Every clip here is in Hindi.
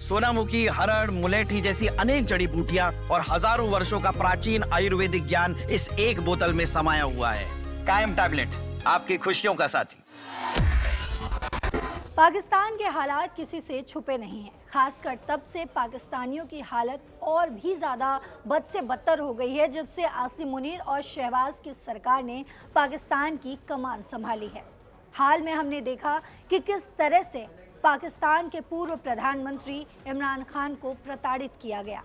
सोनामुखी, हरड़, मुलेठी जैसी अनेक जड़ी बूटियां और हजारों वर्षों का प्राचीन आयुर्वेदिक ज्ञान इस एक बोतल में समाया हुआ है। कायम टैबलेट, आपकी खुशियों का साथी। पाकिस्तान के हालात किसी से छुपे नहीं हैं। खासकर तब से पाकिस्तानियों की हालत और भी ज़्यादा बद से बदतर हो गई है जब से आसिम मुनीर और शहबाज की सरकार ने पाकिस्तान की कमान संभाली है। हाल में हमने देखा कि किस तरह से पाकिस्तान के पूर्व प्रधानमंत्री इमरान खान को प्रताड़ित किया गया।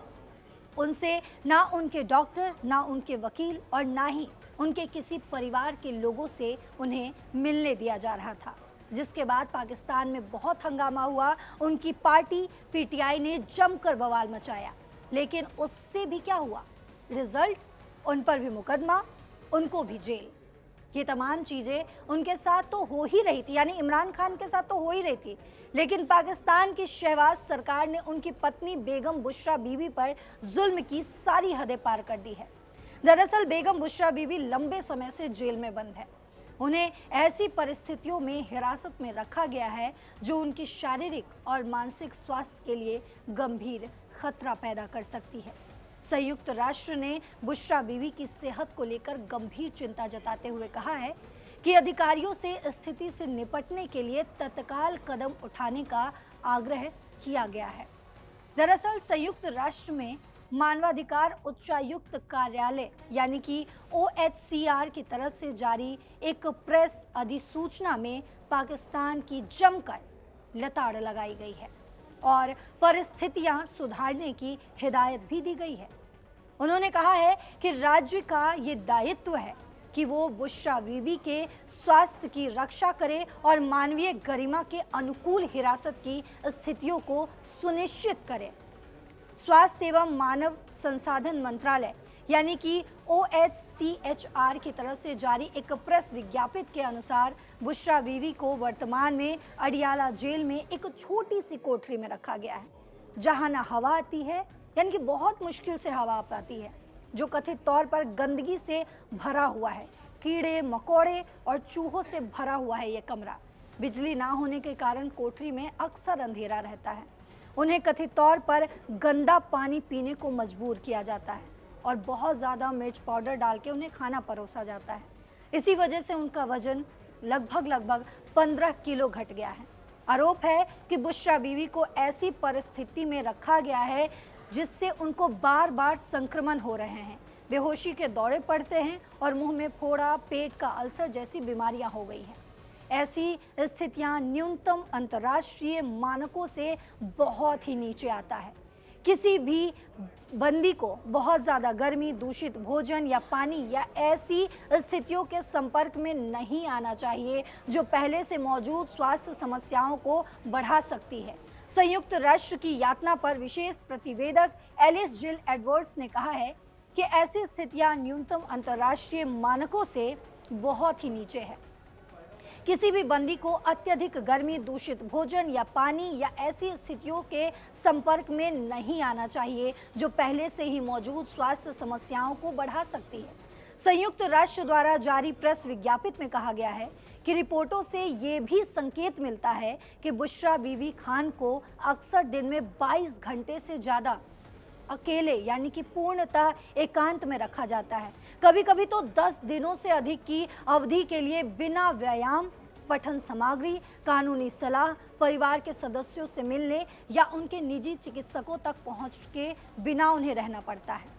उनसे ना उनके डॉक्टर, ना उनके वकील और ना ही उनके किसी परिवार के लोगों से उन्हें मिलने दिया जा रहा था, जिसके बाद पाकिस्तान में बहुत हंगामा हुआ। उनकी पार्टी पीटीआई ने जमकर बवाल मचाया, लेकिन उससे भी क्या हुआ? रिजल्ट, उन पर भी मुकदमा, उनको भी जेल। ये तमाम चीज़ें उनके साथ तो हो ही रही थी, यानी इमरान खान के साथ तो हो ही रही थी, लेकिन पाकिस्तान की शहबाज सरकार ने उनकी पत्नी बेगम बुशरा बीबी पर जुल्म की सारी हदें पार कर दी है। दरअसल बेगम बुशरा बीबी लंबे समय से जेल में बंद है। उन्हें ऐसी परिस्थितियों में हिरासत में रखा गया है जो उनकी शारीरिक और मानसिक स्वास्थ्य के लिए गंभीर खतरा पैदा कर सकती है। संयुक्त राष्ट्र ने बुशरा बीवी की सेहत को लेकर गंभीर चिंता जताते हुए कहा है कि अधिकारियों से स्थिति से निपटने के लिए तत्काल कदम उठाने का आग्रह किया गया है। दरअसल संयुक्त राष्ट्र में मानवाधिकार उच्चायुक्त कार्यालय यानी कि OHCR की तरफ से जारी एक प्रेस अधिसूचना में पाकिस्तान की जमकर लताड़ लगाई गई है और परिस्थितियां सुधारने की हिदायत भी दी गई है। उन्होंने कहा है कि राज्य का ये दायित्व है कि वो बुशरा बीवी के स्वास्थ्य की रक्षा करे और मानवीय गरिमा के अनुकूल हिरासत की स्थितियों को सुनिश्चित करे। स्वास्थ्य एवं मानव संसाधन मंत्रालय यानी कि OHCHR की तरफ से जारी एक प्रेस विज्ञप्ति के अनुसार बुशरा बीवी को वर्तमान में अडियाला जेल में एक छोटी सी कोठरी में रखा गया है, जहां ना हवा आती है, यानी कि बहुत मुश्किल से हवा आ पाती है, जो कथित तौर पर गंदगी से भरा हुआ है। कीड़े मकोड़े और चूहों से भरा हुआ है ये कमरा। बिजली ना होने के कारण कोठरी में अक्सर अंधेरा रहता है। उन्हें कथित तौर पर गंदा पानी पीने को मजबूर किया जाता है और बहुत ज़्यादा मिर्च पाउडर डाल के उन्हें खाना परोसा जाता है। इसी वजह से उनका वजन लगभग 15 किलो घट गया है। आरोप है कि बुशरा बीवी को ऐसी परिस्थिति में रखा गया है जिससे उनको बार बार संक्रमण हो रहे हैं, बेहोशी के दौरे पड़ते हैं और मुंह में फोड़ा, पेट का अल्सर जैसी बीमारियां हो गई हैं। ऐसी स्थितियां न्यूनतम अंतर्राष्ट्रीय मानकों से बहुत ही नीचे आता है। किसी भी बंदी को बहुत ज़्यादा गर्मी, दूषित भोजन या पानी या ऐसी स्थितियों के संपर्क में नहीं आना चाहिए जो पहले से मौजूद स्वास्थ्य समस्याओं को बढ़ा सकती है। संयुक्त राष्ट्र की यातना पर विशेष प्रतिवेदक एलिस जिल एडवर्ड्स ने कहा है कि ऐसी स्थितियां न्यूनतम अंतर्राष्ट्रीय मानकों से बहुत ही नीचे है। किसी भी बंदी को अत्यधिक गर्मी, दूषित भोजन या पानी या ऐसी स्थितियों के संपर्क में नहीं आना चाहिए जो पहले से ही मौजूद स्वास्थ्य समस्याओं को बढ़ा सकती है। संयुक्त राष्ट्र द्वारा जारी प्रेस विज्ञप्ति में कहा गया है कि रिपोर्टों से ये भी संकेत मिलता है कि बुशरा बीवी खान को अक्सर दिन में 22 घंटे से ज़्यादा अकेले यानी कि पूर्णतः एकांत में रखा जाता है। कभी कभी तो 10 दिनों से अधिक की अवधि के लिए बिना व्यायाम, पठन सामग्री, कानूनी सलाह, परिवार के सदस्यों से मिलने या उनके निजी चिकित्सकों तक पहुंच के बिना उन्हें रहना पड़ता है।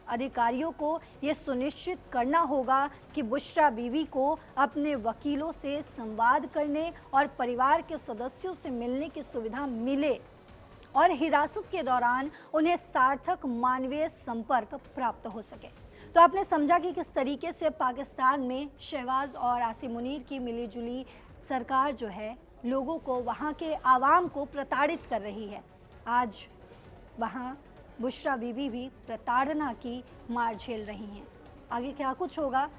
अधिकारियों को ये सुनिश्चित करना होगा कि बुशरा बीवी को अपने वकीलों से संवाद करने और परिवार के सदस्यों से मिलने की सुविधा मिले और हिरासत के दौरान उन्हें सार्थक मानवीय संपर्क प्राप्त हो सके। तो आपने समझा कि किस तरीके से पाकिस्तान में शहबाज और आसिम मुनीर की मिलीजुली सरकार जो है लोगों को, वहाँ के आवाम को प्रताड़ित कर रही है। आज वहाँ बुशरा बीबी भी प्रताड़ना की मार झेल रही हैं। आगे क्या कुछ होगा,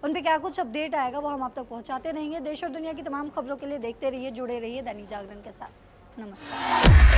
उन पे क्या कुछ अपडेट आएगा, वो हम आप तक पहुँचाते रहेंगे। देश और दुनिया की तमाम खबरों के लिए देखते रहिए, जुड़े रहिए दैनिक जागरण के साथ। नमस्कार।